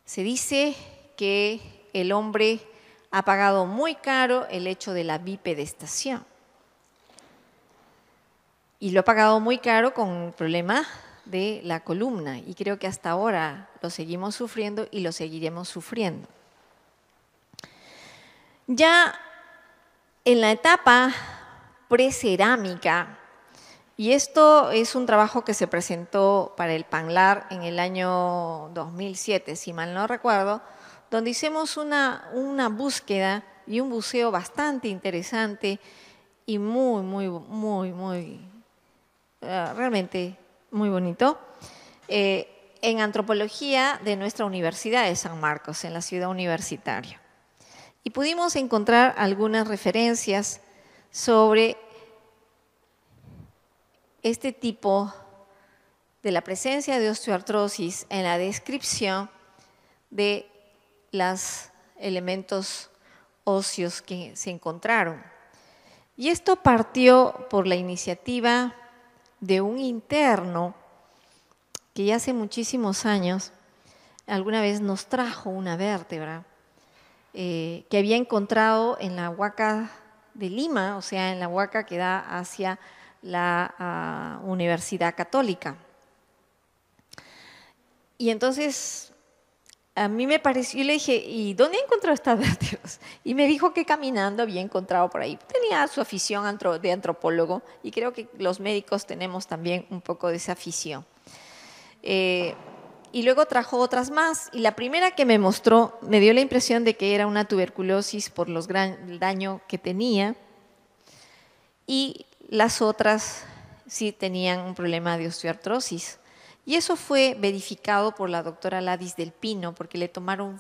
Se dice que el hombre ha pagado muy caro el hecho de la bipedestación. Y lo ha pagado muy caro con el problema de la columna. Y creo que hasta ahora lo seguimos sufriendo y lo seguiremos sufriendo. Ya en la etapa precerámica, y esto es un trabajo que se presentó para el PANLAR en el año 2007, si mal no recuerdo, donde hicimos una búsqueda y un buceo bastante interesante y realmente muy bonito, en antropología de nuestra Universidad de San Marcos, en la ciudad universitaria. Y pudimos encontrar algunas referencias sobre este tipo de la presencia de osteoartrosis en la descripción de los elementos óseos que se encontraron. Y esto partió por la iniciativa de un interno que ya hace muchísimos años alguna vez nos trajo una vértebra que había encontrado en la Huaca de Lima, o sea, en la Huaca que da hacia la Universidad Católica. Y entonces a mí me pareció, yo le dije, ¿y dónde encontró estas vértebras? Y me dijo que caminando había encontrado por ahí. Tenía su afición de antropólogo y creo que los médicos tenemos también un poco de esa afición. Y luego trajo otras más y la primera que me mostró me dio la impresión de que era una tuberculosis por el daño que tenía y las otras sí tenían un problema de osteoartrosis. Y eso fue verificado por la doctora Ladis del Pino porque le tomaron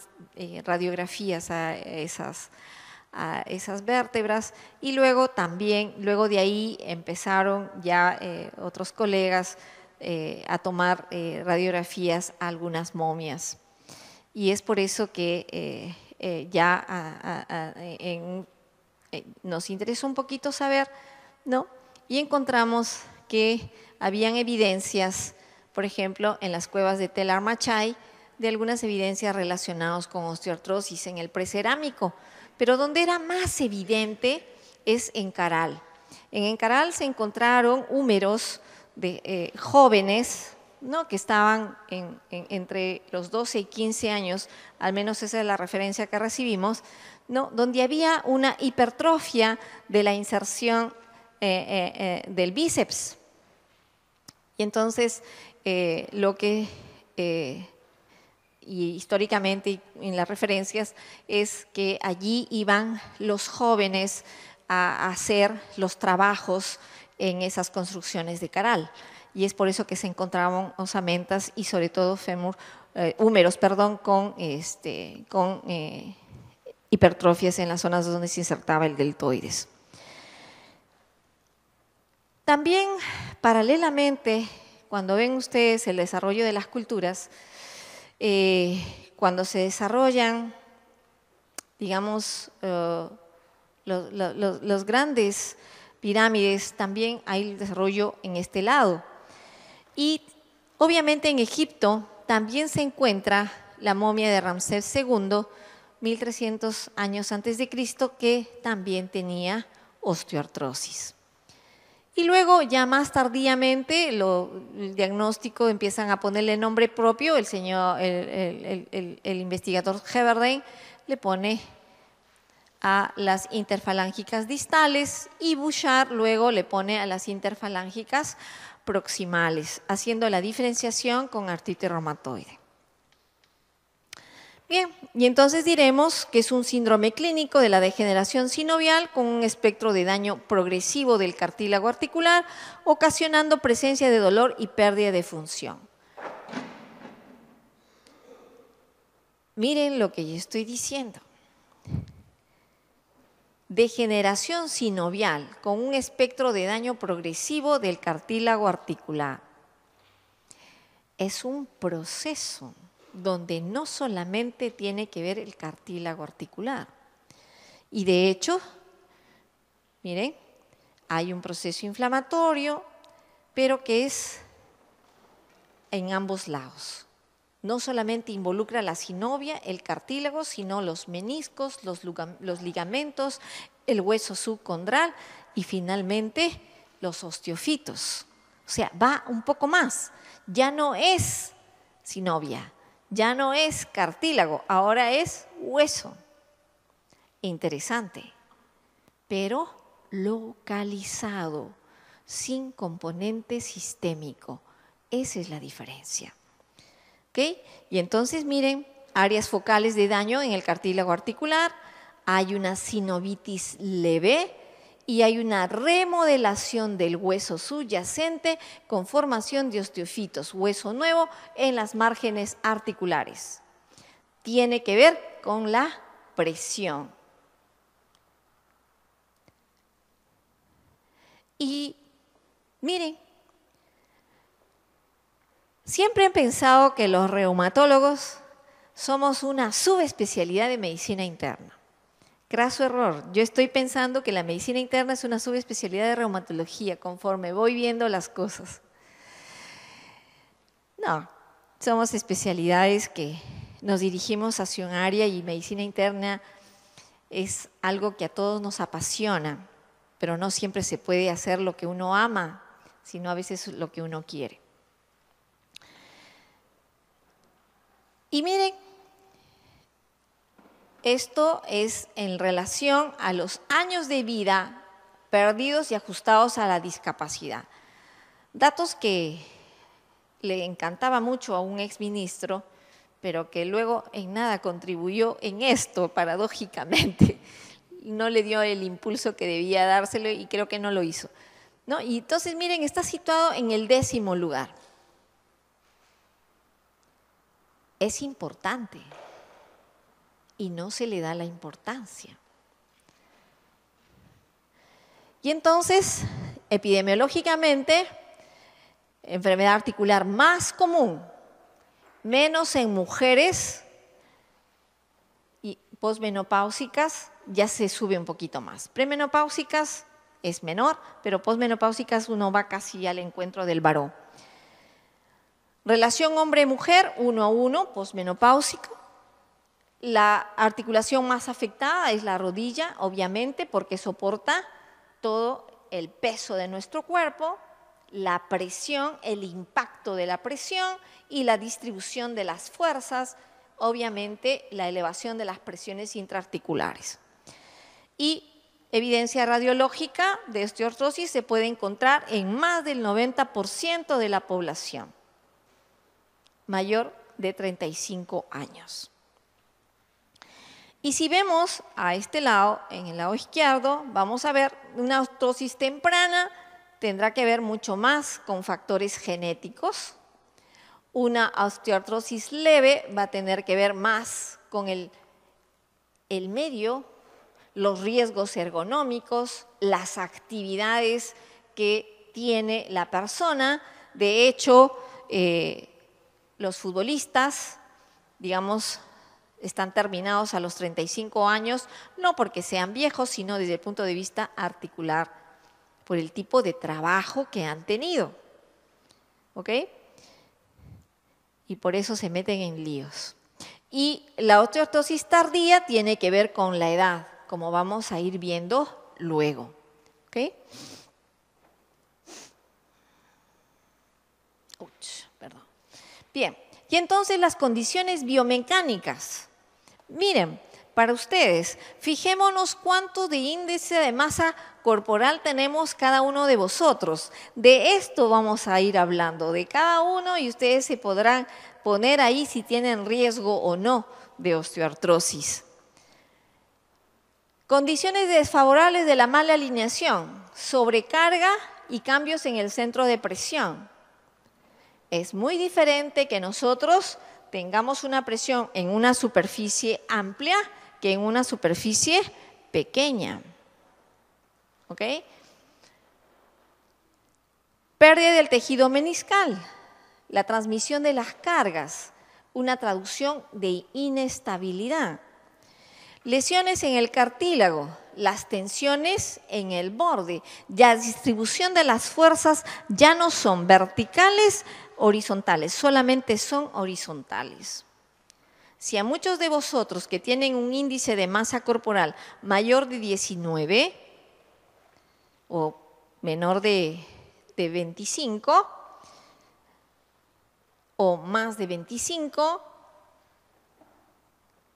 radiografías a esas vértebras y luego también, luego de ahí empezaron ya otros colegas a tomar radiografías a algunas momias. Y es por eso que nos interesó un poquito saber, ¿no? Y encontramos que habían evidencias, por ejemplo, en las cuevas de Tel Armachay, de algunas evidencias relacionadas con osteoartrosis en el precerámico, pero donde era más evidente es en Caral. En Encaral se encontraron húmeros de jóvenes, ¿no?, que estaban entre los 12 y 15 años, al menos esa es la referencia que recibimos, ¿no?, donde había una hipertrofia de la inserción del bíceps. Y entonces, y históricamente en las referencias, es que allí iban los jóvenes a hacer los trabajos en esas construcciones de Caral. Y es por eso que se encontraban osamentas y sobre todo húmeros con hipertrofias en las zonas donde se insertaba el deltoides. También, paralelamente, cuando ven ustedes el desarrollo de las culturas, cuando se desarrollan, digamos, los grandes pirámides, también hay el desarrollo en este lado. Y obviamente en Egipto también se encuentra la momia de Ramsés II, 1300 años antes de Cristo, que también tenía osteoartrosis. Y luego, ya más tardíamente, el diagnóstico empiezan a ponerle nombre propio. El investigador Heberden le pone a las interfalángicas distales y Bouchard luego le pone a las interfalángicas proximales, haciendo la diferenciación con artritis reumatoide. Bien, y entonces diremos que es un síndrome clínico de la degeneración sinovial con un espectro de daño progresivo del cartílago articular, ocasionando presencia de dolor y pérdida de función. Miren lo que yo estoy diciendo. Degeneración sinovial con un espectro de daño progresivo del cartílago articular. Es un proceso donde no solamente tiene que ver el cartílago articular. Y de hecho, miren, hay un proceso inflamatorio, pero que es en ambos lados. No solamente involucra la sinovia, el cartílago, sino los meniscos, los ligamentos, el hueso subcondral y finalmente los osteofitos. O sea, va un poco más. Ya no es sinovia, ya no es cartílago, ahora es hueso. Interesante, pero localizado, sin componente sistémico. Esa es la diferencia. ¿Okay? Y entonces miren, áreas focales de daño en el cartílago articular, hay una sinovitis leve y hay una remodelación del hueso subyacente con formación de osteofitos, hueso nuevo en las márgenes articulares. Tiene que ver con la presión. Y miren, siempre he pensado que los reumatólogos somos una subespecialidad de medicina interna. Craso error. Yo estoy pensando que la medicina interna es una subespecialidad de reumatología conforme voy viendo las cosas. No, somos especialidades que nos dirigimos hacia un área y medicina interna es algo que a todos nos apasiona, pero no siempre se puede hacer lo que uno ama, sino a veces lo que uno quiere. Y miren, esto es en relación a los años de vida perdidos y ajustados a la discapacidad. Datos que le encantaba mucho a un exministro, pero que luego en nada contribuyó en esto, paradójicamente. No le dio el impulso que debía dárselo y creo que no lo hizo, ¿no? Y entonces, miren, está situado en el 10º lugar. Es importante y no se le da la importancia. Y entonces, epidemiológicamente, enfermedad articular más común, menos en mujeres y posmenopáusicas, ya se sube un poquito más. Premenopáusicas es menor, pero posmenopáusicas uno va casi al encuentro del varón. Relación hombre-mujer, 1:1, posmenopáusico. La articulación más afectada es la rodilla, obviamente, porque soporta todo el peso de nuestro cuerpo, la presión, el impacto de la presión y la distribución de las fuerzas, obviamente la elevación de las presiones intraarticulares. Y evidencia radiológica de osteoartrosis se puede encontrar en más del 90% de la población mayor de 35 años. Y si vemos a este lado, en el lado izquierdo, vamos a ver una osteoartrosis temprana, tendrá que ver mucho más con factores genéticos. Una osteoartrosis leve va a tener que ver más con el medio, los riesgos ergonómicos, las actividades que tiene la persona. De hecho, los futbolistas, digamos, están terminados a los 35 años, no porque sean viejos, sino desde el punto de vista articular, por el tipo de trabajo que han tenido. ¿Ok? Y por eso se meten en líos. Y la osteoartrosis tardía tiene que ver con la edad, como vamos a ir viendo luego. ¿Ok? Perdón. Bien, y entonces las condiciones biomecánicas. Miren, para ustedes, fijémonos cuánto de índice de masa corporal tenemos cada uno de vosotros. De esto vamos a ir hablando, de cada uno, y ustedes se podrán poner ahí si tienen riesgo o no de osteoartrosis. Condiciones desfavorables de la mala alineación, sobrecarga y cambios en el centro de presión. Es muy diferente que nosotros tengamos una presión en una superficie amplia que en una superficie pequeña. ¿Ok? Pérdida del tejido meniscal, la transmisión de las cargas, una traducción de inestabilidad. Lesiones en el cartílago, las tensiones en el borde. La distribución de las fuerzas ya no son verticales, horizontales, solamente son horizontales. Si a muchos de vosotros que tienen un índice de masa corporal mayor de 19 o menor de 25 o más de 25,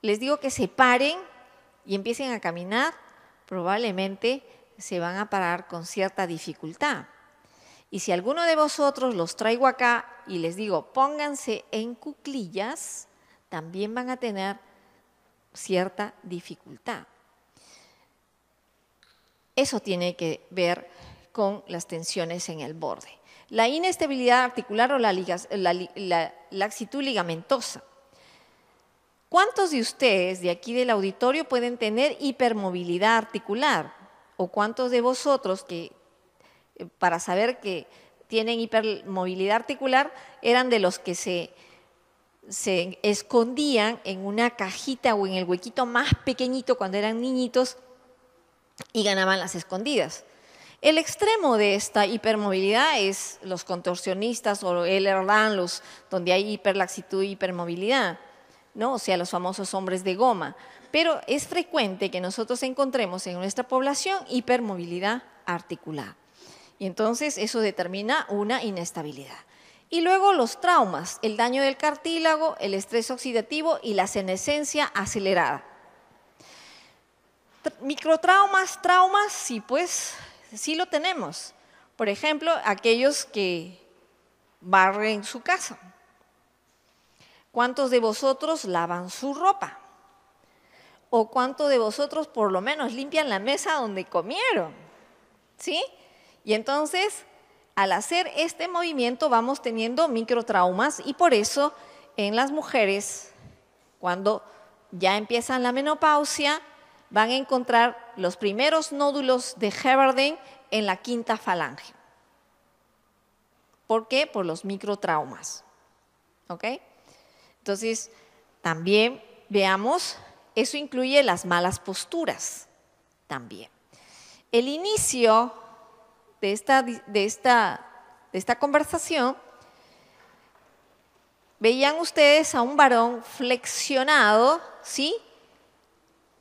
les digo que se paren y empiecen a caminar, probablemente se van a parar con cierta dificultad. Y si alguno de vosotros los traigo acá y les digo, pónganse en cuclillas, también van a tener cierta dificultad. Eso tiene que ver con las tensiones en el borde. La inestabilidad articular o la laxitud ligamentosa. ¿Cuántos de ustedes de aquí del auditorio pueden tener hipermovilidad articular? ¿O cuántos de vosotros que, para saber que tienen hipermovilidad articular, eran de los que se escondían en una cajita o en el huequito más pequeñito cuando eran niñitos y ganaban las escondidas? El extremo de esta hipermovilidad es los contorsionistas o el Ehlers-Danlos, donde hay hiperlaxitud y hipermovilidad, ¿no? O sea, los famosos hombres de goma. Pero es frecuente que nosotros encontremos en nuestra población hipermovilidad articular. Y entonces eso determina una inestabilidad. Y luego los traumas, el daño del cartílago, el estrés oxidativo y la senescencia acelerada. Microtraumas, traumas, sí, pues sí lo tenemos. Por ejemplo, aquellos que barren su casa. ¿Cuántos de vosotros lavan su ropa? ¿O cuántos de vosotros por lo menos limpian la mesa donde comieron? ¿Sí? Y entonces, al hacer este movimiento vamos teniendo microtraumas y por eso en las mujeres, cuando ya empiezan la menopausia, van a encontrar los primeros nódulos de Heberdin en la quinta falange. ¿Por qué? Por los microtraumas. ¿Ok? Entonces, también veamos, eso incluye las malas posturas también. El inicio de esta conversación, veían ustedes a un varón flexionado, ¿sí?,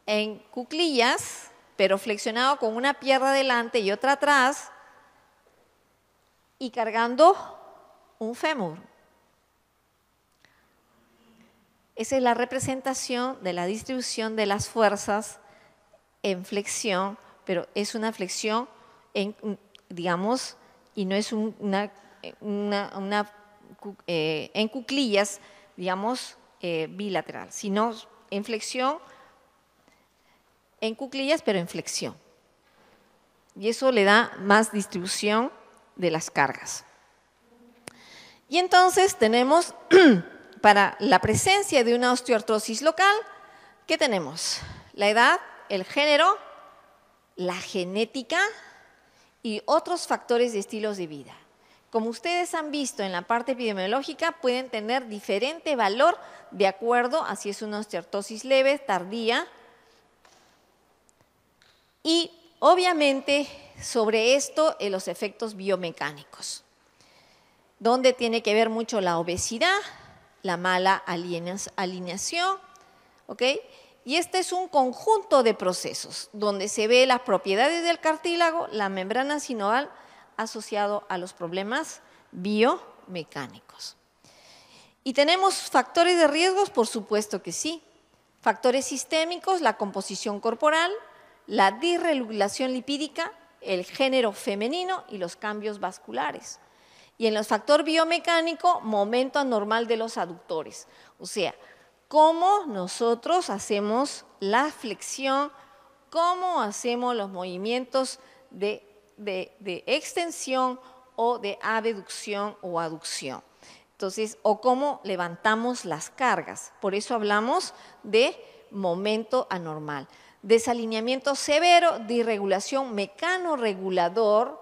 en cuclillas, pero flexionado con una pierna adelante y otra atrás, y cargando un fémur. Esa es la representación de la distribución de las fuerzas en flexión, pero es una flexión, digamos, y no es en cuclillas, digamos, bilateral, sino en flexión, en cuclillas, pero en flexión. Y eso le da más distribución de las cargas. Y entonces tenemos, para la presencia de una osteoartrosis local, ¿qué tenemos? La edad, el género, la genética y otros factores de estilos de vida. Como ustedes han visto en la parte epidemiológica, pueden tener diferente valor de acuerdo a si es una osteoartrosis leve, tardía. Y obviamente sobre esto los efectos biomecánicos, donde tiene que ver mucho la obesidad, la mala alineación, ¿ok? Y este es un conjunto de procesos donde se ve las propiedades del cartílago, la membrana sinovial, asociado a los problemas biomecánicos. ¿Y tenemos factores de riesgos? Por supuesto que sí. Factores sistémicos, la composición corporal, la disregulación lipídica, el género femenino y los cambios vasculares. Y en el factor biomecánico, momento anormal de los aductores. O sea, cómo nosotros hacemos la flexión, cómo hacemos los movimientos de extensión o de abducción o aducción. Entonces, o cómo levantamos las cargas. Por eso hablamos de momento anormal. Desalineamiento severo, disregulación mecanorregulador.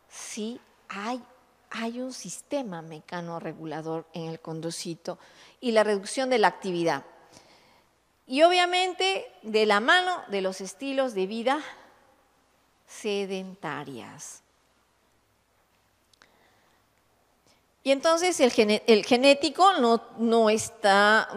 Sí, hay un sistema mecanorregulador en el condrocito y la reducción de la actividad. Y obviamente de la mano de los estilos de vida sedentarias. Y entonces el genético no está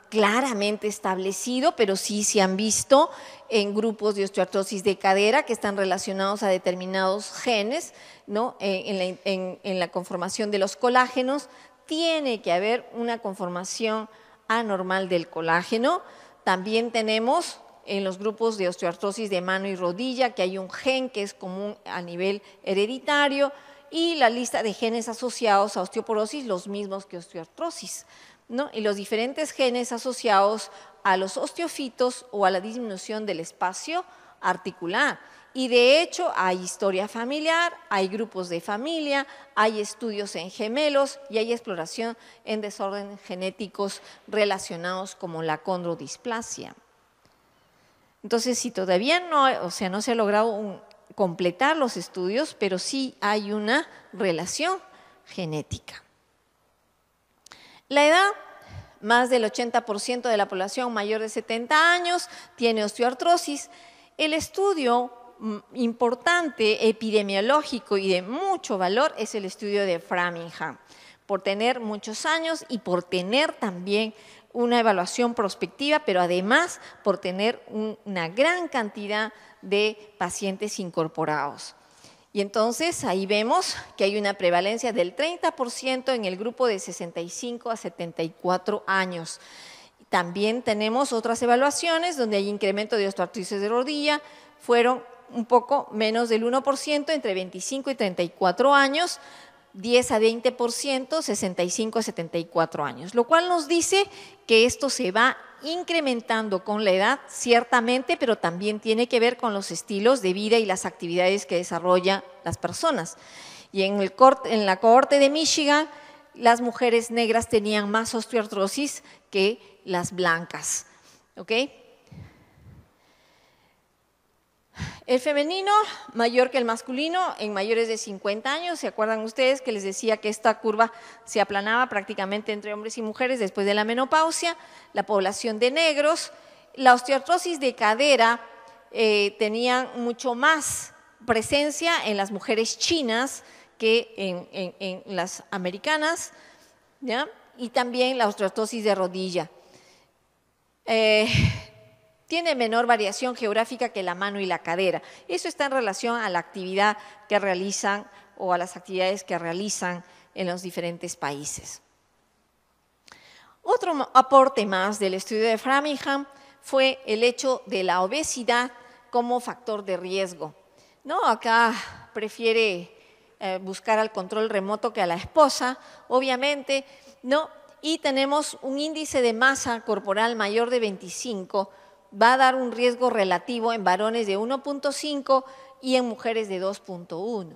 claramente establecido, pero sí se han visto en grupos de osteoartrosis de cadera que están relacionados a determinados genes, ¿no? En la conformación de los colágenos. Tiene que haber una conformación anormal del colágeno. También tenemos en los grupos de osteoartrosis de mano y rodilla que hay un gen que es común a nivel hereditario, y la lista de genes asociados a osteoporosis, los mismos que osteoartrosis, ¿no? Y los diferentes genes asociados a los osteofitos o a la disminución del espacio articular. Y de hecho hay historia familiar, hay grupos de familia, hay estudios en gemelos y hay exploración en desórdenes genéticos relacionados como la condrodisplasia. Entonces, si todavía no se ha logrado completar los estudios, pero sí hay una relación genética. La edad, más del 80% de la población mayor de 70 años tiene osteoartrosis. El estudio importante epidemiológico y de mucho valor es el estudio de Framingham, por tener muchos años y por tener también una evaluación prospectiva, pero además por tener una gran cantidad de pacientes incorporados. Y entonces ahí vemos que hay una prevalencia del 30% en el grupo de 65 a 74 años. También tenemos otras evaluaciones donde hay incremento de osteoartrosis de rodilla, fueron un poco menos del 1% entre 25 y 34 años, 10 a 20%, 65 a 74 años, lo cual nos dice que esto se va incrementando con la edad, ciertamente, pero también tiene que ver con los estilos de vida y las actividades que desarrollan las personas. Y en la cohorte de Michigan, las mujeres negras tenían más osteoartrosis que las blancas, ¿ok? El femenino mayor que el masculino en mayores de 50 años. ¿Se acuerdan ustedes que les decía que esta curva se aplanaba prácticamente entre hombres y mujeres después de la menopausia? La población de negros, la osteoartrosis de cadera tenían mucho más presencia en las mujeres chinas que en las americanas, ¿ya? Y también la osteoartrosis de rodilla. Tiene menor variación geográfica que la mano y la cadera. Eso está en relación a la actividad que realizan o a las actividades que realizan en los diferentes países. Otro aporte más del estudio de Framingham fue el hecho de la obesidad como factor de riesgo. ¿No? Acá prefiere buscar al control remoto que a la esposa, obviamente, ¿no? Y tenemos un índice de masa corporal mayor de 25, va a dar un riesgo relativo en varones de 1.5 y en mujeres de 2.1.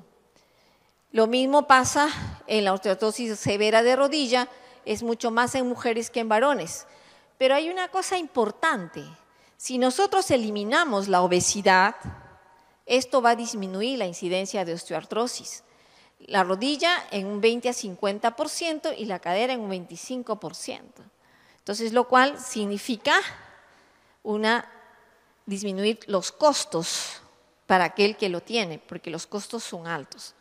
Lo mismo pasa en la osteoartrosis severa de rodilla, es mucho más en mujeres que en varones. Pero hay una cosa importante, si nosotros eliminamos la obesidad, esto va a disminuir la incidencia de osteoartrosis. La rodilla en un 20 a 50% y la cadera en un 25%. Entonces, lo cual significa disminuir los costos para aquel que lo tiene, porque los costos son altos.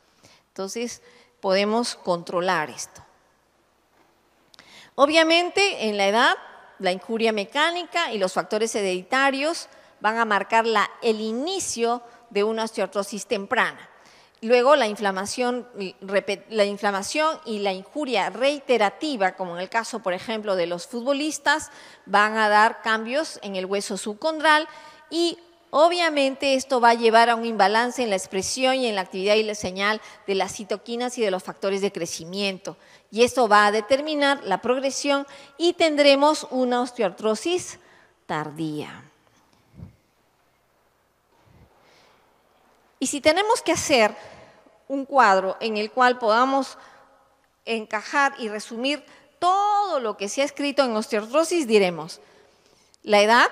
Entonces, podemos controlar esto. Obviamente, en la edad, la injuria mecánica y los factores hereditarios van a marcar el inicio de una osteoartrosis temprana. Luego, la inflamación y la injuria reiterativa, como en el caso, por ejemplo, de los futbolistas, van a dar cambios en el hueso subcondral y obviamente esto va a llevar a un imbalance en la expresión y en la actividad y la señal de las citoquinas y de los factores de crecimiento. Y esto va a determinar la progresión y tendremos una osteoartrosis tardía. Y si tenemos que hacer un cuadro en el cual podamos encajar y resumir todo lo que se ha escrito en osteoartrosis, diremos la edad,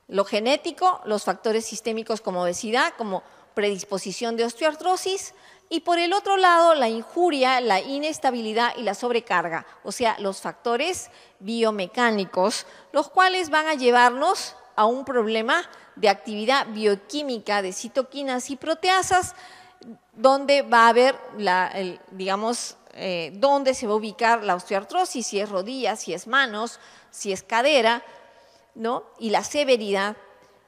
lo genético, los factores sistémicos como obesidad, como predisposición de osteoartrosis Y por el otro lado, la injuria, la inestabilidad y la sobrecarga, o sea, los factores biomecánicos, los cuales van a llevarnos a un problema de actividad bioquímica de citoquinas y proteasas, donde va a haber, dónde se va a ubicar la osteoartrosis, si es rodilla, si es manos, si es cadera, ¿no? Y la severidad.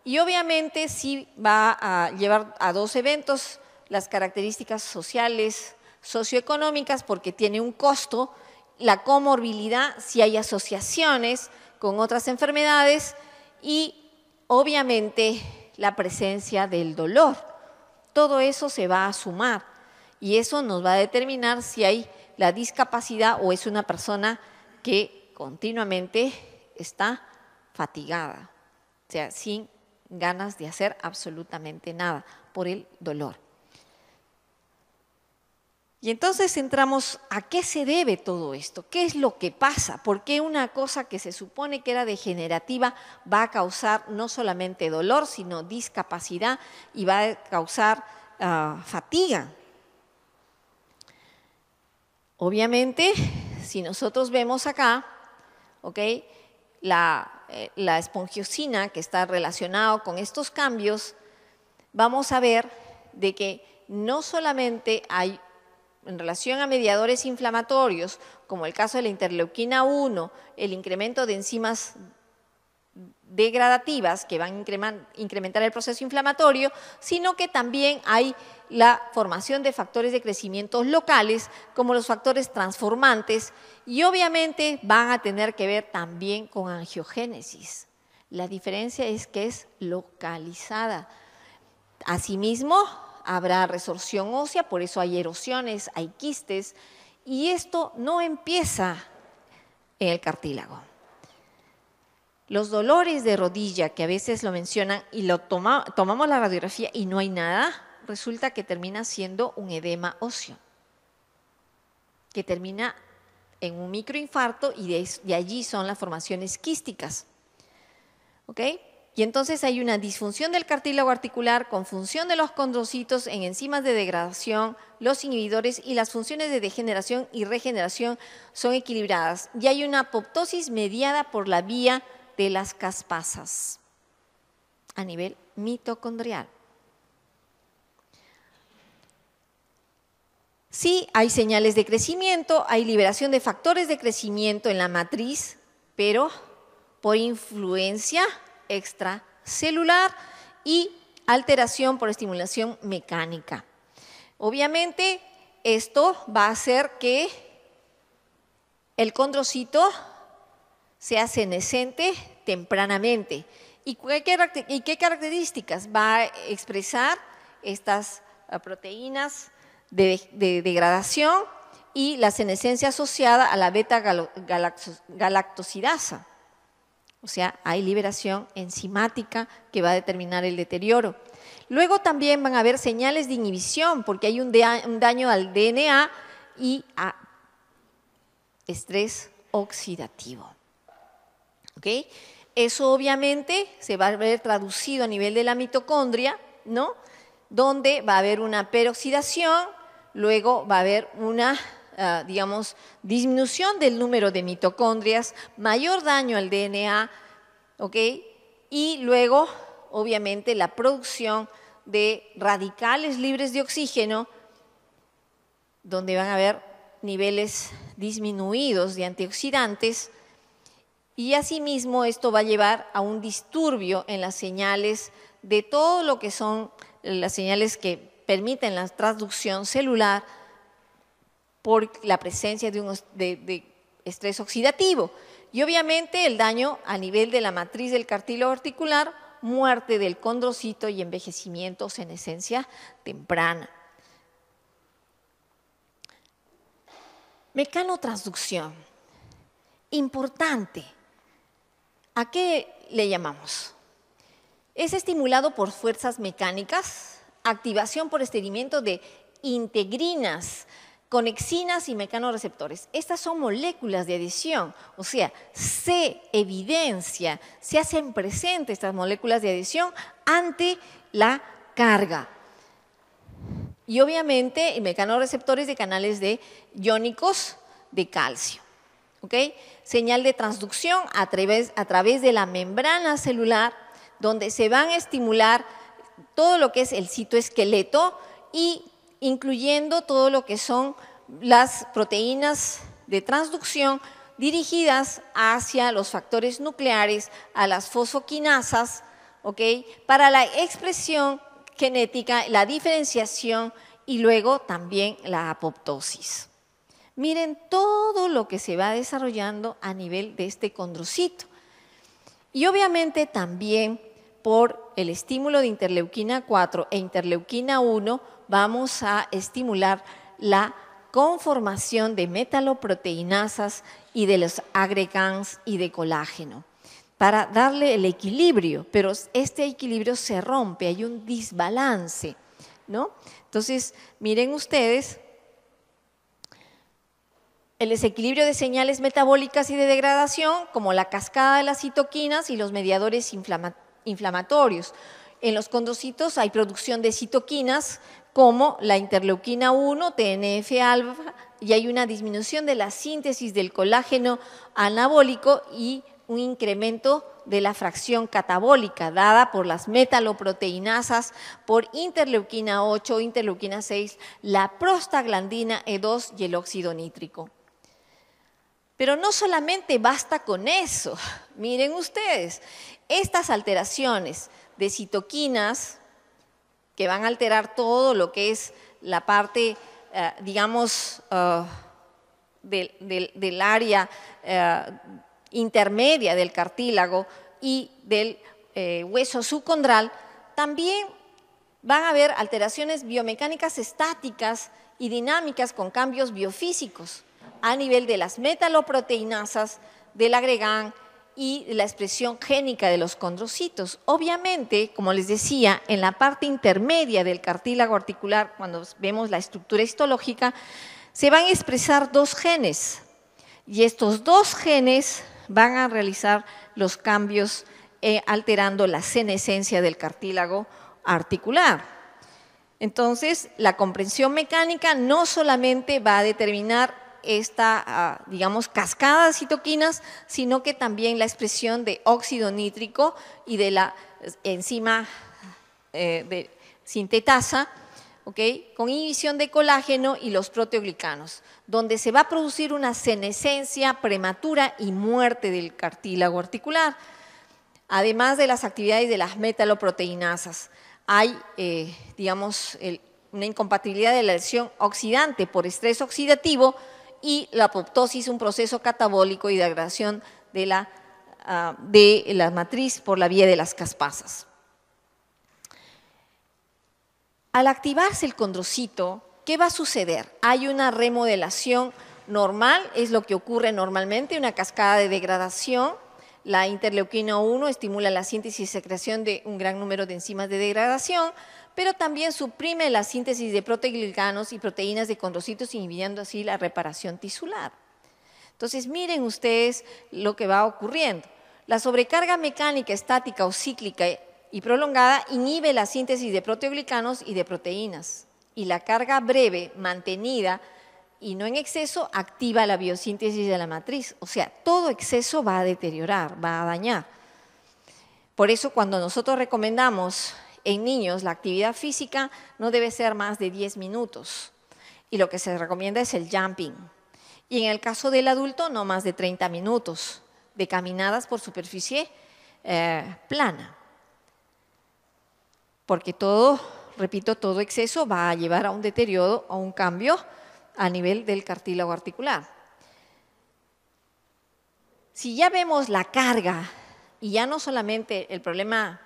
Y obviamente sí va a llevar a dos eventos, las características sociales, socioeconómicas, porque tiene un costo, la comorbilidad, si hay asociaciones con otras enfermedades, y obviamente la presencia del dolor. Todo eso se va a sumar y eso nos va a determinar si hay la discapacidad o es una persona que continuamente está fatigada, o sea, sin ganas de hacer absolutamente nada por el dolor. Y entonces entramos a qué se debe todo esto, qué es lo que pasa, por qué una cosa que se supone que era degenerativa va a causar no solamente dolor, sino discapacidad y va a causar fatiga. Obviamente, si nosotros vemos acá, ¿okay? La espongiosina que está relacionado con estos cambios, vamos a ver de que no solamente hay en relación a mediadores inflamatorios, como el caso de la interleuquina 1, el incremento de enzimas degradativas que van a incrementar el proceso inflamatorio, sino que también hay la formación de factores de crecimiento locales, como los factores transformantes, y obviamente van a tener que ver también con angiogénesis. La diferencia es que es localizada. Asimismo, habrá resorción ósea, por eso hay erosiones, hay quistes, y esto no empieza en el cartílago. Los dolores de rodilla, que a veces lo mencionan y tomamos la radiografía y no hay nada, resulta que termina siendo un edema óseo, que termina en un microinfarto y de allí son las formaciones quísticas. ¿Ok? Y entonces hay una disfunción del cartílago articular con función de los condrocitos en enzimas de degradación, los inhibidores y las funciones de degeneración y regeneración son equilibradas. Y hay una apoptosis mediada por la vía de las caspasas a nivel mitocondrial. Sí, hay señales de crecimiento, hay liberación de factores de crecimiento en la matriz, pero por influencia extracelular y alteración por estimulación mecánica. Obviamente, esto va a hacer que el condrocito sea senescente tempranamente. ¿Y qué características? Va a expresar estas proteínas de degradación y la senescencia asociada a la beta-galactosidasa. O sea, hay liberación enzimática que va a determinar el deterioro. Luego también van a haber señales de inhibición porque hay un daño al DNA y a estrés oxidativo. ¿Okay? Eso obviamente se va a ver traducido a nivel de la mitocondria, ¿no? Donde va a haber una peroxidación, luego va a haber una, disminución del número de mitocondrias, mayor daño al DNA, ¿ok? Y luego, obviamente, la producción de radicales libres de oxígeno, donde van a haber niveles disminuidos de antioxidantes, y asimismo esto va a llevar a un disturbio en las señales de todo lo que son las señales que permiten la transducción celular por la presencia de estrés oxidativo. Y obviamente el daño a nivel de la matriz del cartílago articular, muerte del condrocito y envejecimiento o senescencia temprana. Mecanotransducción. Importante. ¿A qué le llamamos? Es estimulado por fuerzas mecánicas, activación por estiramiento de integrinas, conexinas y mecanoreceptores. Estas son moléculas de adhesión, o sea, se evidencia, se hacen presentes estas moléculas de adhesión ante la carga. Y obviamente mecanorreceptores de canales iónicos de calcio. ¿Ok? Señal de transducción a través de la membrana celular, donde se van a estimular todo lo que es el citoesqueleto y incluyendo todo lo que son las proteínas de transducción dirigidas hacia los factores nucleares, a las fosfoquinasas, ¿ok? Para la expresión genética, la diferenciación y luego también la apoptosis. Miren todo lo que se va desarrollando a nivel de este condrocito. Y obviamente también por el estímulo de interleuquina 4 e interleuquina 1 vamos a estimular la conformación de metaloproteinasas y de los agregans y de colágeno para darle el equilibrio, pero este equilibrio se rompe, hay un desbalance, ¿no? Entonces, miren ustedes, el desequilibrio de señales metabólicas y de degradación, como la cascada de las citoquinas y los mediadores inflamatorios. En los condrocitos hay producción de citoquinas como la interleuquina 1, TNF-alfa, y hay una disminución de la síntesis del colágeno anabólico y un incremento de la fracción catabólica dada por las metaloproteinasas, por interleuquina 8, interleuquina 6, la prostaglandina E2 y el óxido nítrico. Pero no solamente basta con eso, miren ustedes, estas alteraciones de citoquinas que van a alterar todo lo que es la parte, digamos, del área intermedia del cartílago y del hueso subcondral, también van a haber alteraciones biomecánicas estáticas y dinámicas con cambios biofísicos a nivel de las metaloproteinasas, del agregán y la expresión génica de los condrocitos. Obviamente, como les decía, en la parte intermedia del cartílago articular, cuando vemos la estructura histológica, se van a expresar dos genes y estos dos genes van a realizar los cambios alterando la senescencia del cartílago articular. Entonces, la comprensión mecánica no solamente va a determinar esta, digamos, cascada de citoquinas, sino que también la expresión de óxido nítrico y de la enzima de sintetasa, ¿okay? Con inhibición de colágeno y los proteoglicanos, donde se va a producir una senescencia prematura y muerte del cartílago articular, además de las actividades de las metaloproteinasas. Hay, digamos, una incompatibilidad de la lesión oxidante por estrés oxidativo y la apoptosis, un proceso catabólico y degradación de la matriz por la vía de las caspasas. Al activarse el condrocito, ¿qué va a suceder? Hay una remodelación normal, es lo que ocurre normalmente, una cascada de degradación. La interleuquina 1 estimula la síntesis y secreción de un gran número de enzimas de degradación, pero también suprime la síntesis de proteoglicanos y proteínas de condrocitos, inhibiendo así la reparación tisular. Entonces, miren ustedes lo que va ocurriendo. La sobrecarga mecánica, estática o cíclica y prolongada inhibe la síntesis de proteoglicanos y de proteínas. Y la carga breve, mantenida y no en exceso, activa la biosíntesis de la matriz. O sea, todo exceso va a deteriorar, va a dañar. Por eso, cuando nosotros recomendamos en niños la actividad física, no debe ser más de 10 minutos. Y lo que se recomienda es el jumping. Y en el caso del adulto, no más de 30 minutos de caminadas por superficie plana. Porque todo, repito, todo exceso va a llevar a un deterioro o un cambio a nivel del cartílago articular. Si ya vemos la carga y ya no solamente el problema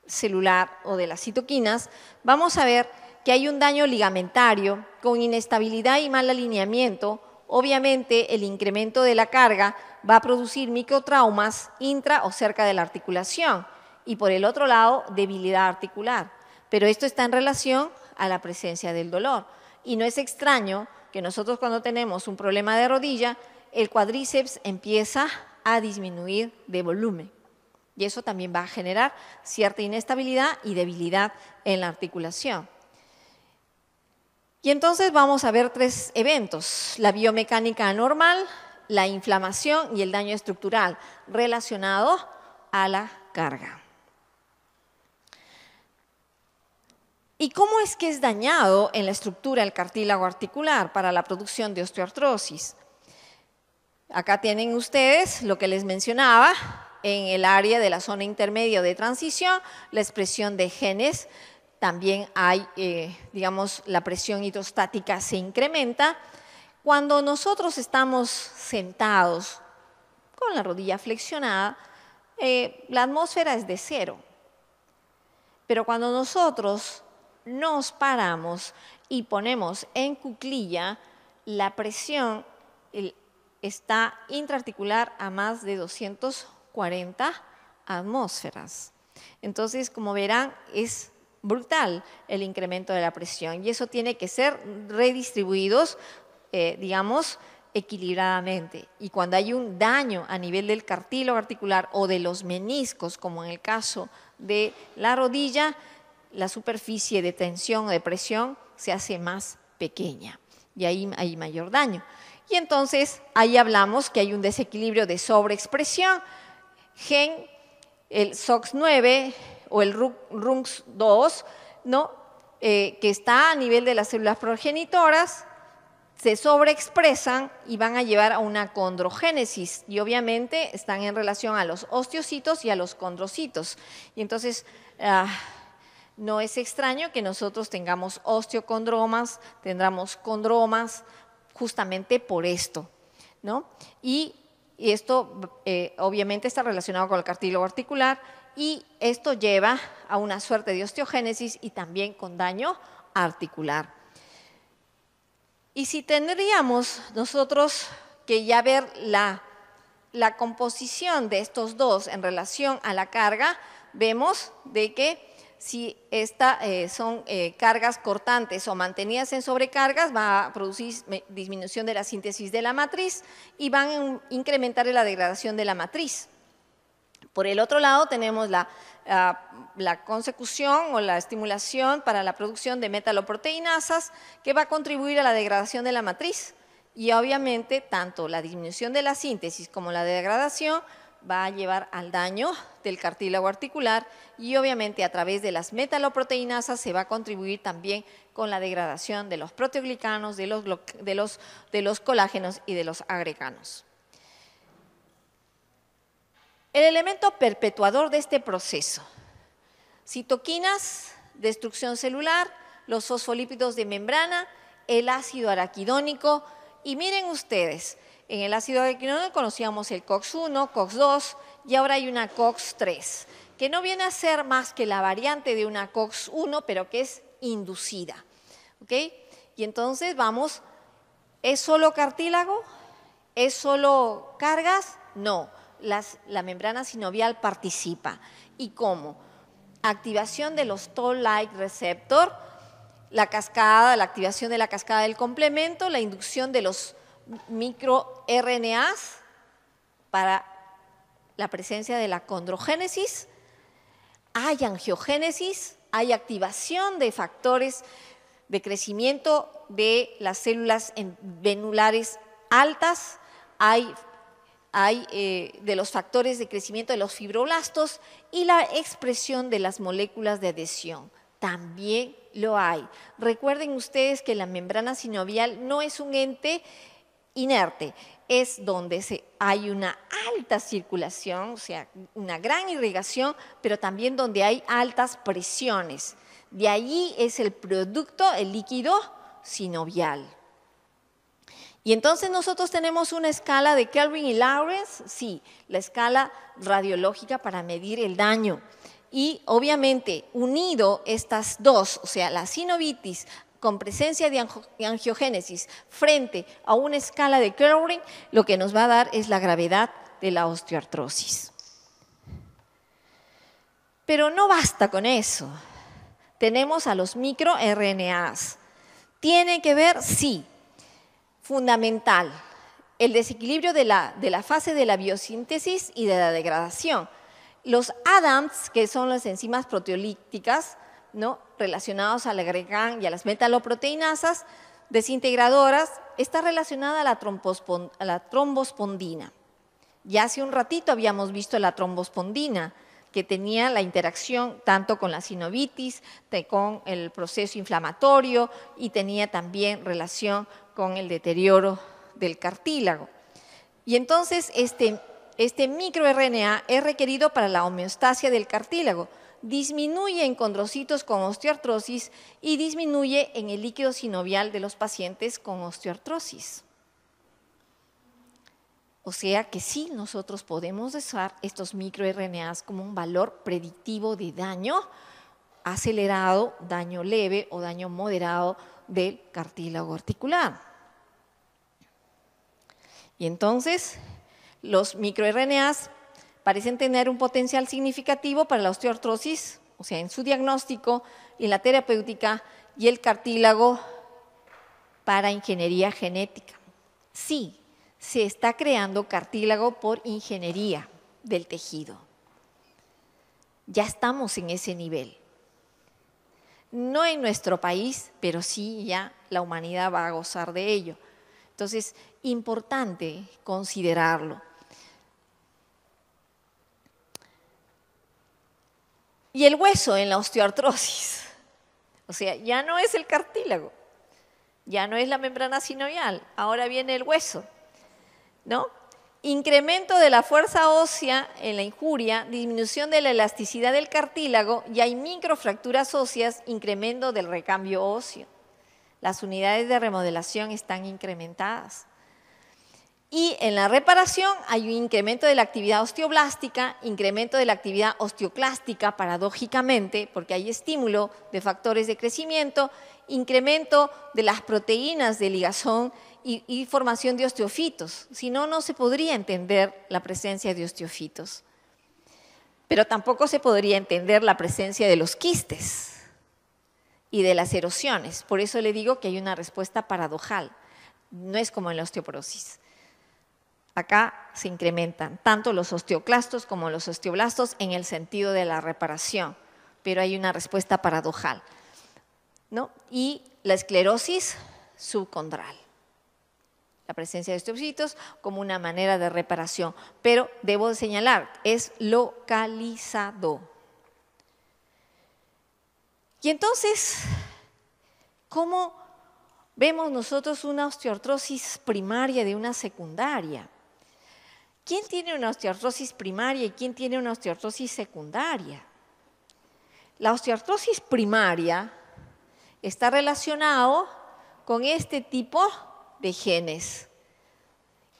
celular o de las citoquinas, vamos a ver que hay un daño ligamentario con inestabilidad y mal alineamiento. Obviamente, el incremento de la carga va a producir microtraumas intra o cerca de la articulación y por el otro lado, debilidad articular. Pero esto está en relación a la presencia del dolor. Y no es extraño que nosotros cuando tenemos un problema de rodilla, el cuádriceps empieza a disminuir de volumen. Y eso también va a generar cierta inestabilidad y debilidad en la articulación. Y entonces vamos a ver 3 eventos: la biomecánica anormal, la inflamación y el daño estructural relacionado a la carga. ¿Y cómo es que es dañado en la estructura el cartílago articular para la producción de osteoartrosis? Acá tienen ustedes lo que les mencionaba, en el área de la zona intermedia de transición, la expresión de genes. También hay, digamos, la presión hidrostática se incrementa. Cuando nosotros estamos sentados con la rodilla flexionada, la atmósfera es de 0. Pero cuando nosotros nos paramos y ponemos en cuclilla, la presión está intraarticular a más de 240 atmósferas. Entonces, como verán, es brutal el incremento de la presión y eso tiene que ser redistribuidos, digamos, equilibradamente. Y cuando hay un daño a nivel del cartílago articular o de los meniscos, como en el caso de la rodilla, la superficie de tensión o de presión se hace más pequeña y ahí hay mayor daño. Y entonces ahí hablamos que hay un desequilibrio de sobreexpresión, gen, el SOX9 o el RUNX2, ¿no? Que está a nivel de las células progenitoras, se sobreexpresan y van a llevar a una condrogénesis y obviamente están en relación a los osteocitos y a los condrocitos. Y entonces no es extraño que nosotros tengamos osteocondromas, tendremos condromas, justamente por esto, ¿no? Y esto obviamente está relacionado con el cartílago articular y esto lleva a una suerte de osteogénesis y también con daño articular. Y si tendríamos nosotros que ya ver la composición de estos dos en relación a la carga, vemos de que si estas son cargas cortantes o mantenidas en sobrecargas, va a producir disminución de la síntesis de la matriz y van a incrementar la degradación de la matriz. Por el otro lado tenemos la consecución o la estimulación para la producción de metaloproteinasas que va a contribuir a la degradación de la matriz y obviamente tanto la disminución de la síntesis como la degradación va a llevar al daño del cartílago articular y obviamente a través de las metaloproteinasas se va a contribuir también con la degradación de los proteoglicanos, de los colágenos y de los agreganos. El elemento perpetuador de este proceso: citoquinas, destrucción celular, los fosfolípidos de membrana, el ácido araquidónico y miren ustedes, en el ácido araquidónico conocíamos el COX-1, COX-2 y ahora hay una COX-3, que no viene a ser más que la variante de una COX-1, pero que es inducida. ¿Ok? Y entonces vamos, ¿es solo cartílago? ¿Es solo cargas? No, la membrana sinovial participa. ¿Y cómo? Activación de los Toll-like receptor, la activación de la cascada del complemento, la inducción de los microRNAs para la presencia de la condrogénesis, hay angiogénesis, hay activación de factores de crecimiento de las células venulares altas, hay de los factores de crecimiento de los fibroblastos y la expresión de las moléculas de adhesión. También lo hay. Recuerden ustedes que la membrana sinovial no es un ente inerte, es donde hay una alta circulación, o sea, una gran irrigación, pero también donde hay altas presiones. De allí es el producto, el líquido sinovial. Y entonces nosotros tenemos una escala de Kelvin y Lawrence, sí, la escala radiológica para medir el daño. Y obviamente unido estas dos, o sea, la sinovitis con presencia de angiogénesis frente a una escala de Kelvin, lo que nos va a dar es la gravedad de la osteoartrosis. Pero no basta con eso. Tenemos a los microRNAs. ¿Tiene que ver? Sí. Fundamental. El desequilibrio de la fase de la biosíntesis y de la degradación. Los ADAMs, que son las enzimas proteolíticas, ¿no?, relacionados al agregan y a las metaloproteinasas desintegradoras, está relacionada a la trombospondina. Ya hace un ratito habíamos visto la trombospondina, que tenía la interacción tanto con la sinovitis, con el proceso inflamatorio y tenía también relación con el deterioro del cartílago. Y entonces este microRNA es requerido para la homeostasia del cartílago, disminuye en condrocitos con osteoartrosis y disminuye en el líquido sinovial de los pacientes con osteoartrosis. O sea que sí, nosotros podemos usar estos microRNAs como un valor predictivo de daño acelerado, daño leve o daño moderado del cartílago articular. Y entonces, los microRNAs parecen tener un potencial significativo para la osteoartrosis, o sea, en su diagnóstico, en la terapéutica y el cartílago para ingeniería genética. Sí, se está creando cartílago por ingeniería del tejido. Ya estamos en ese nivel. No en nuestro país, pero sí ya la humanidad va a gozar de ello. Entonces, importante considerarlo. Y el hueso en la osteoartrosis, o sea, ya no es el cartílago, ya no es la membrana sinovial, ahora viene el hueso, ¿no? Incremento de la fuerza ósea en la injuria, disminución de la elasticidad del cartílago y hay microfracturas óseas, incremento del recambio óseo. Las unidades de remodelación están incrementadas. Y en la reparación hay un incremento de la actividad osteoblástica, incremento de la actividad osteoclástica, paradójicamente, porque hay estímulo de factores de crecimiento, incremento de las proteínas de ligazón y formación de osteofitos. Si no, no se podría entender la presencia de osteofitos. Pero tampoco se podría entender la presencia de los quistes y de las erosiones. Por eso le digo que hay una respuesta paradojal. No es como en la osteoporosis. Acá se incrementan tanto los osteoclastos como los osteoblastos en el sentido de la reparación, pero hay una respuesta paradojal, ¿no? Y la esclerosis subcondral, la presencia de osteocitos como una manera de reparación, pero debo señalar, es localizado. Y entonces, ¿cómo vemos nosotros una osteoartrosis primaria de una secundaria? ¿Quién tiene una osteoartrosis primaria y quién tiene una osteoartrosis secundaria? La osteoartrosis primaria está relacionado con este tipo de genes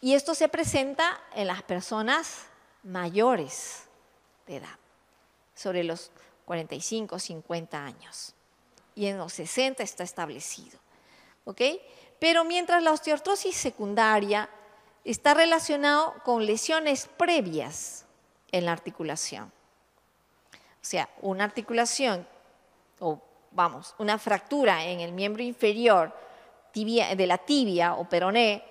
y esto se presenta en las personas mayores de edad, sobre los 45, 50 años y en los 60 está establecido, ¿ok? Pero mientras la osteoartrosis secundaria está relacionado con lesiones previas en la articulación. O sea, una articulación, una fractura en el miembro inferior de la tibia o peroné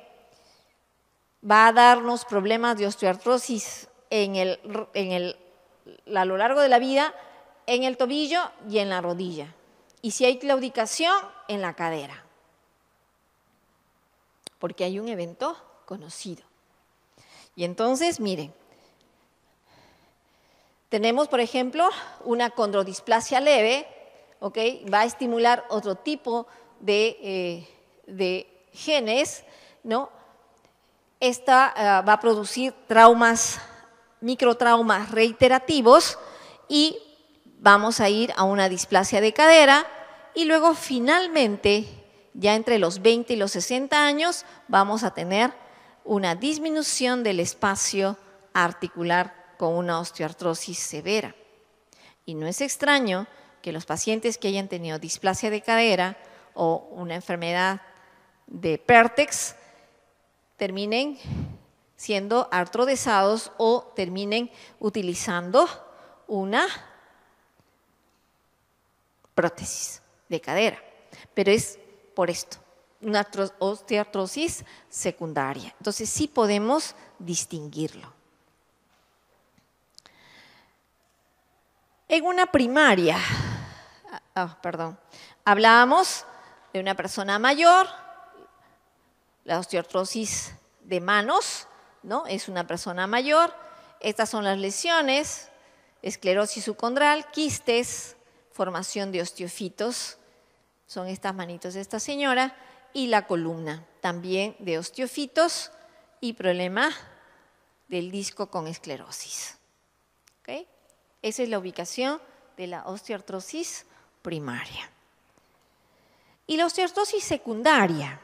va a darnos problemas de osteoartrosis a lo largo de la vida en el tobillo y en la rodilla. Y si hay claudicación, en la cadera. Porque hay un evento conocido. Y entonces, miren, tenemos, por ejemplo, una condrodisplasia leve, ¿okay? Va a estimular otro tipo de genes, ¿no? Esta va a producir microtraumas reiterativos y vamos a ir a una displasia de cadera y luego finalmente, ya entre los 20 y los 60 años, vamos a tener una disminución del espacio articular con una osteoartrosis severa. Y no es extraño que los pacientes que hayan tenido displasia de cadera o una enfermedad de Pertex terminen siendo artrodesados o terminen utilizando una prótesis de cadera. Pero es por esto, una osteoartrosis secundaria. Entonces sí podemos distinguirlo. En una primaria, Hablábamos de una persona mayor, la osteoartrosis de manos, ¿no? Es una persona mayor. Estas son las lesiones, esclerosis subcondral, quistes, formación de osteofitos, son estas manitos de esta señora, y la columna, también de osteofitos y problema del disco con esclerosis. ¿Okay? Esa es la ubicación de la osteoartrosis primaria. Y la osteoartrosis secundaria,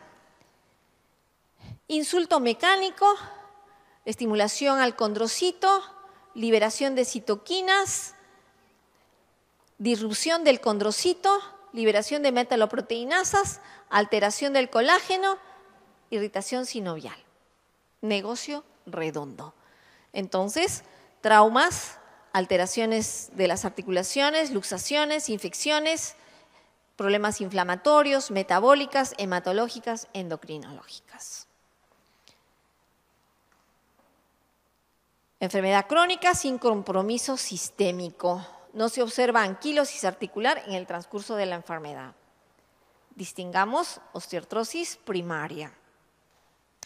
insulto mecánico, estimulación al condrocito, liberación de citoquinas, disrupción del condrocito, liberación de metaloproteinasas, alteración del colágeno, irritación sinovial. Negocio redondo. Entonces, traumas, alteraciones de las articulaciones, luxaciones, infecciones, problemas inflamatorios, metabólicas, hematológicas, endocrinológicas. Enfermedad crónica sin compromiso sistémico. No se observa anquilosis articular en el transcurso de la enfermedad. Distingamos osteoartrosis primaria.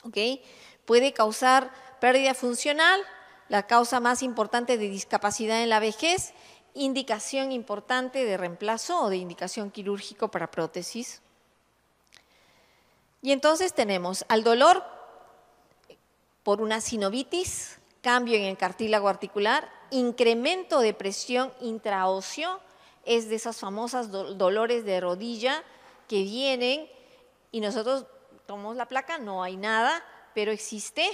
¿Okay? Puede causar pérdida funcional, la causa más importante de discapacidad en la vejez, indicación importante de reemplazo o de indicación quirúrgico para prótesis. Y entonces tenemos al dolor por una sinovitis, cambio en el cartílago articular, incremento de presión intraóseo, es de esas famosas dolores de rodilla que vienen y nosotros tomamos la placa, no hay nada, pero existe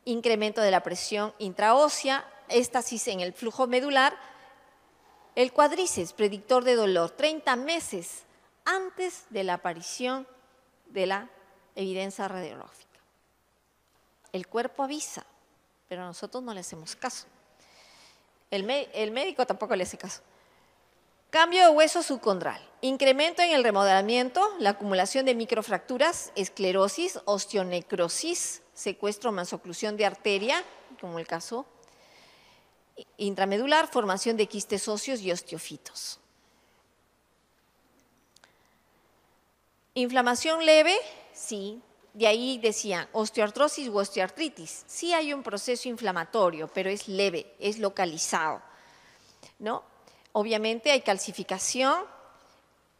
incremento de la presión intraósea, éstasis en el flujo medular, el cuádriceps, predictor de dolor, 30 meses antes de la aparición de la evidencia radiológica. El cuerpo avisa, pero nosotros no le hacemos caso. El médico tampoco le hace caso. Cambio de hueso subcondral, incremento en el remodelamiento, la acumulación de microfracturas, esclerosis, osteonecrosis, secuestro o masoclusión de arteria, como el caso intramedular, formación de quistes óseos y osteofitos. Inflamación leve, sí. De ahí decían osteoartrosis u osteoartritis. Sí hay un proceso inflamatorio, pero es leve, es localizado, ¿no? Obviamente hay calcificación,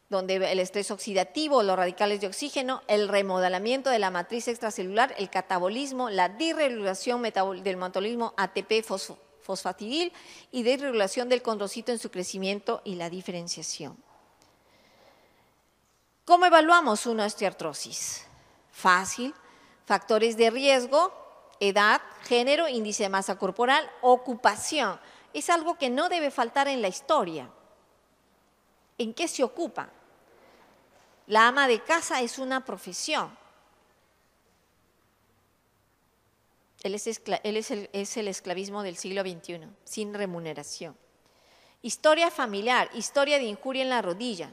donde el estrés oxidativo, los radicales de oxígeno, el remodelamiento de la matriz extracelular, el catabolismo, la disregulación del metabolismo ATP-fosfatidil y disregulación del condrocito en su crecimiento y la diferenciación. ¿Cómo evaluamos una osteoartrosis? Fácil, factores de riesgo, edad, género, índice de masa corporal, ocupación. Es algo que no debe faltar en la historia. ¿En qué se ocupa? La ama de casa es una profesión. Es el esclavismo del siglo XXI, sin remuneración. Historia familiar, historia de injuria en la rodilla.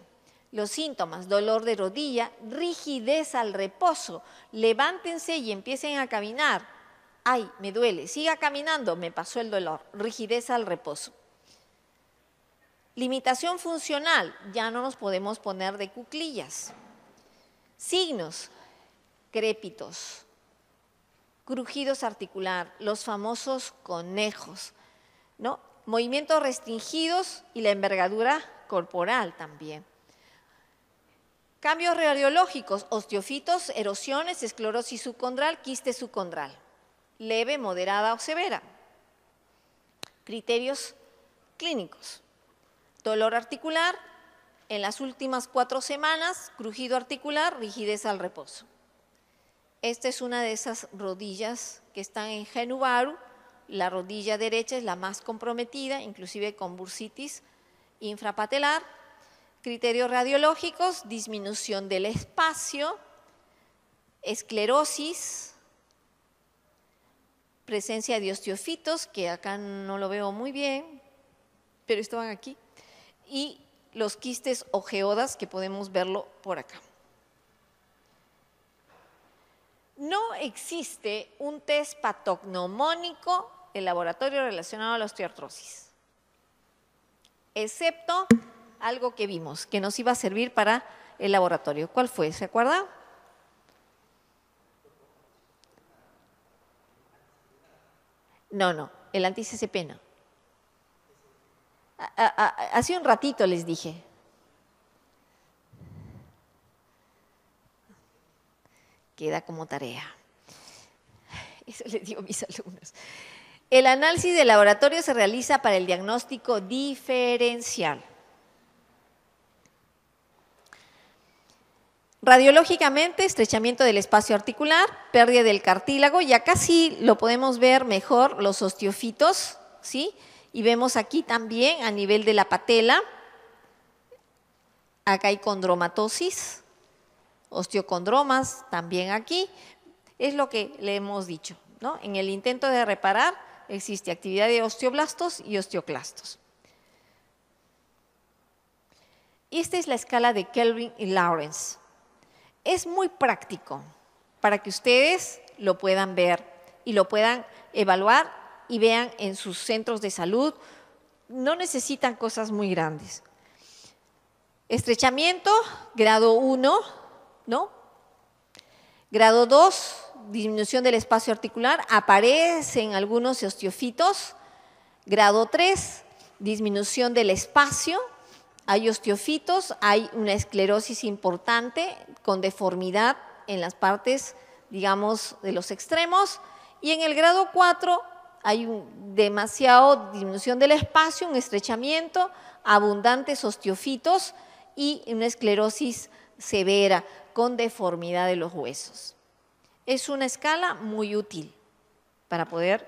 Los síntomas, dolor de rodilla, rigidez al reposo. Levántense y empiecen a caminar. Ay, me duele, siga caminando, me pasó el dolor. Rigidez al reposo. Limitación funcional, ya no nos podemos poner de cuclillas. Signos, crépitos, crujidos articular, los famosos conejos, ¿no? Movimientos restringidos y la envergadura corporal también. Cambios radiológicos, osteofitos, erosiones, esclerosis subcondral, quiste subcondral, leve, moderada o severa. Criterios clínicos. Dolor articular, en las últimas 4 semanas, crujido articular, rigidez al reposo. Esta es una de esas rodillas que están en Genuvaru. La rodilla derecha es la más comprometida, inclusive con bursitis infrapatelar. Criterios radiológicos, disminución del espacio, esclerosis, presencia de osteofitos, que acá no lo veo muy bien, pero estaban aquí, y los quistes o geodas, que podemos verlo por acá. No existe un test patognomónico en laboratorio relacionado a la osteoartrosis, excepto algo que vimos, que nos iba a servir para el laboratorio. ¿Cuál fue? ¿Se acuerdan? No, el anti-CCP no. Hace un ratito les dije. Queda como tarea. Eso les digo a mis alumnos. El análisis de laboratorio se realiza para el diagnóstico diferencial. Radiológicamente, estrechamiento del espacio articular, pérdida del cartílago, y acá sí lo podemos ver mejor los osteofitos, ¿sí? Y vemos aquí también a nivel de la patela, acá hay condromatosis, osteocondromas también aquí, es lo que le hemos dicho, ¿no? En el intento de reparar existe actividad de osteoblastos y osteoclastos. Esta es la escala de Kelvin y Lawrence. Es muy práctico para que ustedes lo puedan ver y lo puedan evaluar y vean en sus centros de salud. No necesitan cosas muy grandes. Estrechamiento, grado 1, ¿no? Grado 2, disminución del espacio articular, aparecen algunos osteofitos. Grado 3, disminución del espacio. Hay osteofitos, hay una esclerosis importante con deformidad en las partes, digamos, de los extremos. Y en el grado 4 hay demasiada disminución del espacio, un estrechamiento, abundantes osteofitos y una esclerosis severa con deformidad de los huesos. Es una escala muy útil para poder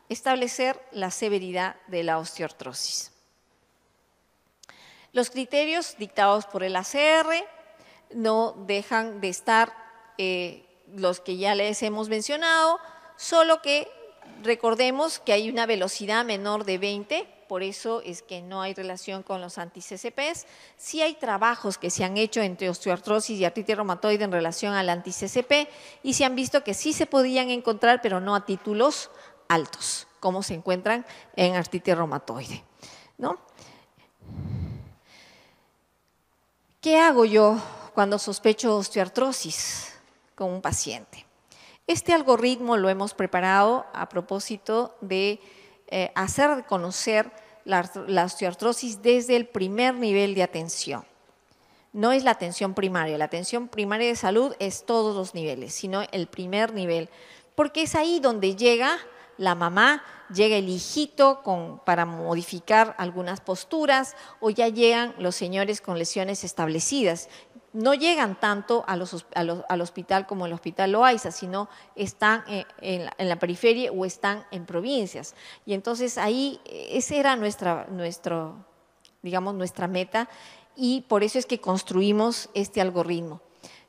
establecer la severidad de la osteoartrosis. Los criterios dictados por el ACR no dejan de estar los que ya les hemos mencionado, solo que recordemos que hay una velocidad menor de 20, por eso es que no hay relación con los anti-CCPs. Sí hay trabajos que se han hecho entre osteoartrosis y artritis reumatoide en relación al anti-CCP y se han visto que sí se podían encontrar, pero no a títulos altos, como se encuentran en artritis reumatoide, ¿no? ¿Qué hago yo cuando sospecho osteoartrosis con un paciente? Este algoritmo lo hemos preparado a propósito de hacer conocer la osteoartrosis desde el primer nivel de atención. No es la atención primaria de salud es todos los niveles, sino el primer nivel, porque es ahí donde llega la mamá, llega el hijito para modificar algunas posturas o ya llegan los señores con lesiones establecidas. No llegan tanto al hospital como el Hospital Loaiza, sino están en la periferia o están en provincias. Y entonces ahí, esa era nuestra meta y por eso es que construimos este algoritmo.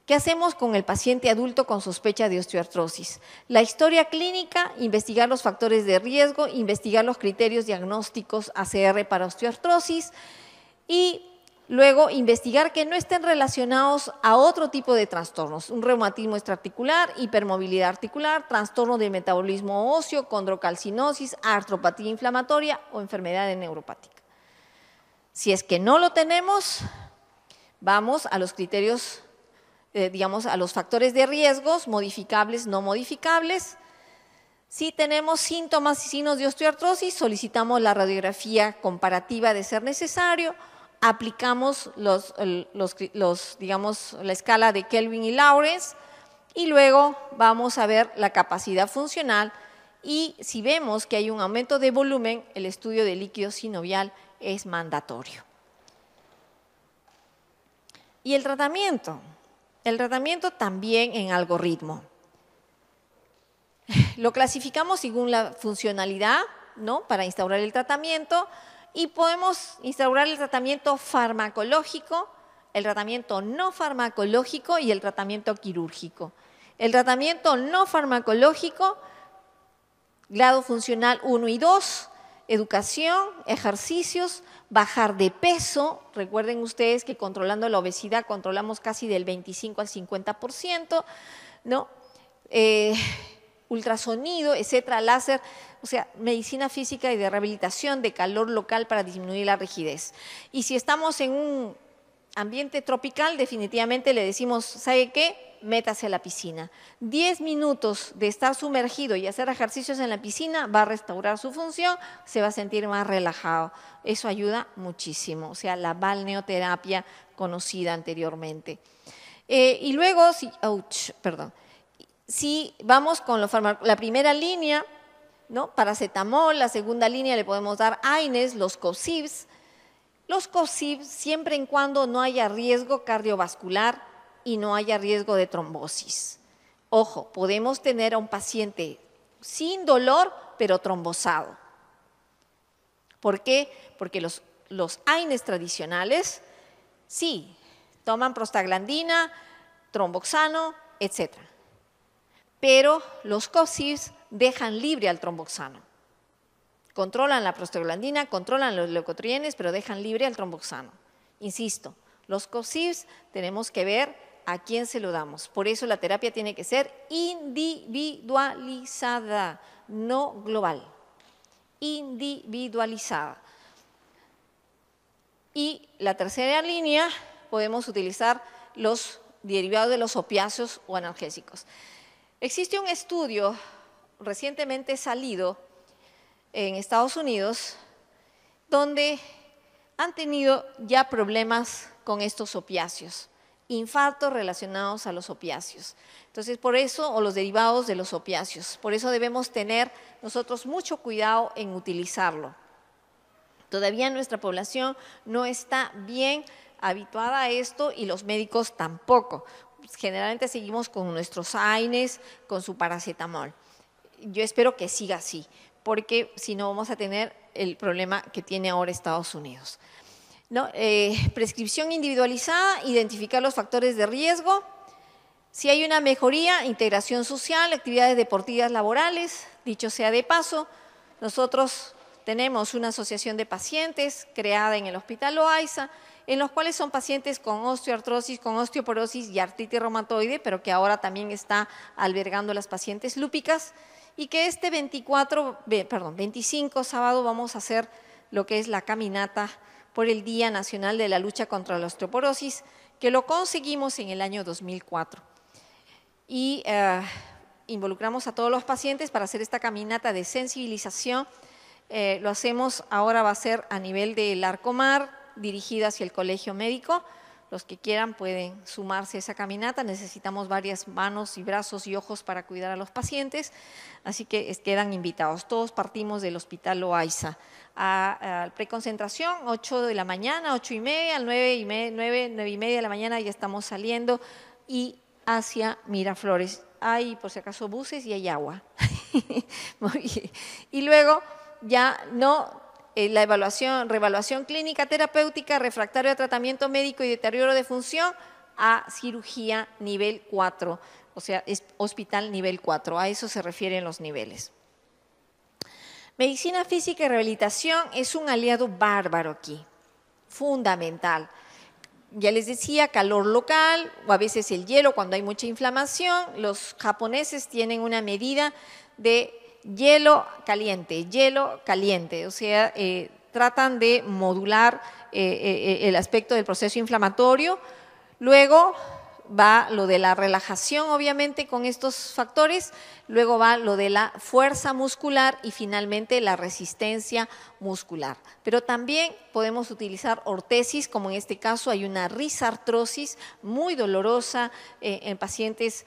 ¿Qué hacemos con el paciente adulto con sospecha de osteoartrosis? La historia clínica, investigar los factores de riesgo, investigar los criterios diagnósticos ACR para osteoartrosis y luego investigar que no estén relacionados a otro tipo de trastornos, un reumatismo extraarticular, hipermovilidad articular, trastorno del metabolismo óseo, condrocalcinosis, artropatía inflamatoria o enfermedad neuropática. Si es que no lo tenemos, vamos a los criterios a los factores de riesgos, modificables, no modificables. Si tenemos síntomas y signos de osteoartrosis, solicitamos la radiografía comparativa de ser necesario, aplicamos la escala de Kelvin y Lawrence y luego vamos a ver la capacidad funcional y si vemos que hay un aumento de volumen, el estudio de líquido sinovial es mandatorio. ¿Y el tratamiento? El tratamiento también en algoritmo. Lo clasificamos según la funcionalidad, ¿no? Para instaurar el tratamiento y podemos instaurar el tratamiento farmacológico, el tratamiento no farmacológico y el tratamiento quirúrgico. El tratamiento no farmacológico, grado funcional 1 y 2, educación, ejercicios, bajar de peso. Recuerden ustedes que controlando la obesidad controlamos casi del 25 al 50%, ¿no? ultrasonido, etcétera, láser, o sea, medicina física y de rehabilitación de calor local para disminuir la rigidez. Y si estamos en un ambiente tropical, definitivamente le decimos, ¿sabe qué? Métase a la piscina. 10 minutos de estar sumergido y hacer ejercicios en la piscina va a restaurar su función, se va a sentir más relajado. Eso ayuda muchísimo, o sea, la balneoterapia conocida anteriormente. Y luego, si vamos con la primera línea, ¿no? Paracetamol, la segunda línea le podemos dar AINES, los COSIVs. Los COSIVs siempre y cuando no haya riesgo cardiovascular y no haya riesgo de trombosis. Ojo, podemos tener a un paciente sin dolor, pero trombosado. ¿Por qué? Porque los AINES tradicionales, sí, toman prostaglandina, tromboxano, etc. Pero los COSIVs dejan libre al tromboxano. Controlan la prostaglandina, controlan los leucotrienes, pero dejan libre al tromboxano. Insisto, los COSIVs tenemos que ver a quién se lo damos. Por eso la terapia tiene que ser individualizada, no global. Individualizada. Y la tercera línea, podemos utilizar los derivados de los opiáceos o analgésicos. Existe un estudio recientemente salido en Estados Unidos donde han tenido ya problemas con estos opiáceos, infartos relacionados a los opiáceos. Entonces, por eso, o los derivados de los opiáceos, por eso debemos tener nosotros mucho cuidado en utilizarlo. Todavía nuestra población no está bien habituada a esto y los médicos tampoco. Generalmente seguimos con nuestros AINES, con su paracetamol. Yo espero que siga así, porque si no vamos a tener el problema que tiene ahora Estados Unidos. ¿No? Prescripción individualizada, identificar los factores de riesgo. Si hay una mejoría, integración social, actividades deportivas laborales. Dicho sea de paso, nosotros tenemos una asociación de pacientes creada en el Hospital Loaiza, en los cuales son pacientes con osteoartrosis, con osteoporosis y artritis reumatoide, pero que ahora también está albergando a las pacientes lúpicas, y que este 25 sábado vamos a hacer lo que es la caminata por el Día Nacional de la Lucha contra la Osteoporosis, que lo conseguimos en el año 2004. Y involucramos a todos los pacientes para hacer esta caminata de sensibilización. Lo hacemos, ahora va a ser a nivel del Arcomar, dirigida hacia el Colegio Médico. Los que quieran pueden sumarse a esa caminata. Necesitamos varias manos y brazos y ojos para cuidar a los pacientes, así que quedan invitados. Todos partimos del Hospital Loaiza. A preconcentración, 8 de la mañana, 8:30, al 9:30 de la mañana ya estamos saliendo y hacia Miraflores. Hay, por si acaso, buses y hay agua. Muy bien. Y luego ya la reevaluación clínica terapéutica, refractario a tratamiento médico y deterioro de función a cirugía nivel 4, o sea, es hospital nivel 4, a eso se refieren los niveles. Medicina física y rehabilitación es un aliado bárbaro aquí, fundamental. Ya les decía, calor local o a veces el hielo cuando hay mucha inflamación. Los japoneses tienen una medida de hielo caliente, o sea, tratan de modular el aspecto del proceso inflamatorio. Luego va lo de la relajación, obviamente, con estos factores. Luego va lo de la fuerza muscular y finalmente la resistencia muscular. Pero también podemos utilizar ortesis, como en este caso hay una risartrosis muy dolorosa en pacientes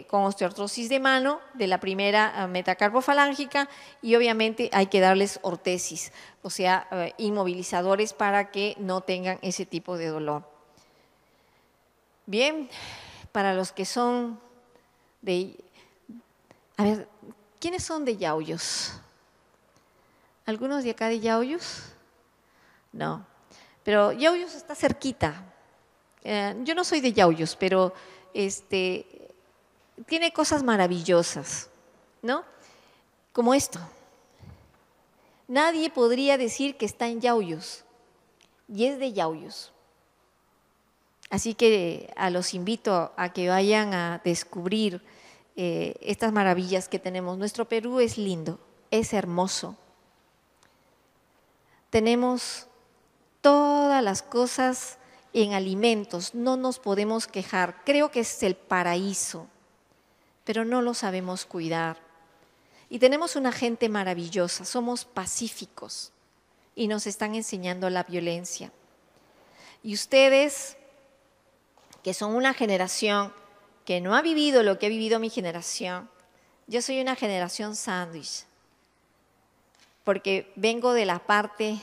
con osteoartrosis de mano, de la primera metacarpofalángica, y obviamente hay que darles ortesis, o sea, inmovilizadores para que no tengan ese tipo de dolor. Bien, para los que son de… A ver, ¿quiénes son de Yauyos? ¿Algunos de acá de Yauyos? No, pero Yauyos está cerquita. Yo no soy de Yauyos, pero tiene cosas maravillosas, ¿no? Como esto. Nadie podría decir que está en Yauyos, y es de Yauyos. Así que los invito a que vayan a descubrir estas maravillas que tenemos. Nuestro Perú es lindo, es hermoso. Tenemos todas las cosas en alimentos, no nos podemos quejar. Creo que es el paraíso, pero no lo sabemos cuidar. Y tenemos una gente maravillosa, somos pacíficos y nos están enseñando la violencia. Y ustedes, que son una generación que no ha vivido lo que ha vivido mi generación, yo soy una generación sándwich, porque vengo de la parte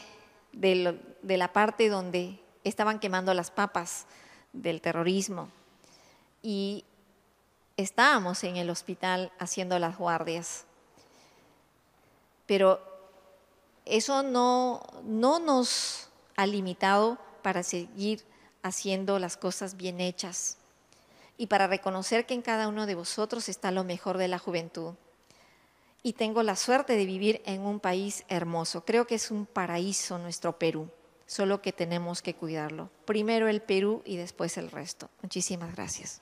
donde estaban quemando las papas del terrorismo y estábamos en el hospital haciendo las guardias. Pero eso no nos ha limitado para seguir haciendo las cosas bien hechas y para reconocer que en cada uno de vosotros está lo mejor de la juventud. Y tengo la suerte de vivir en un país hermoso. Creo que es un paraíso nuestro Perú, solo que tenemos que cuidarlo. Primero el Perú y después el resto. Muchísimas gracias.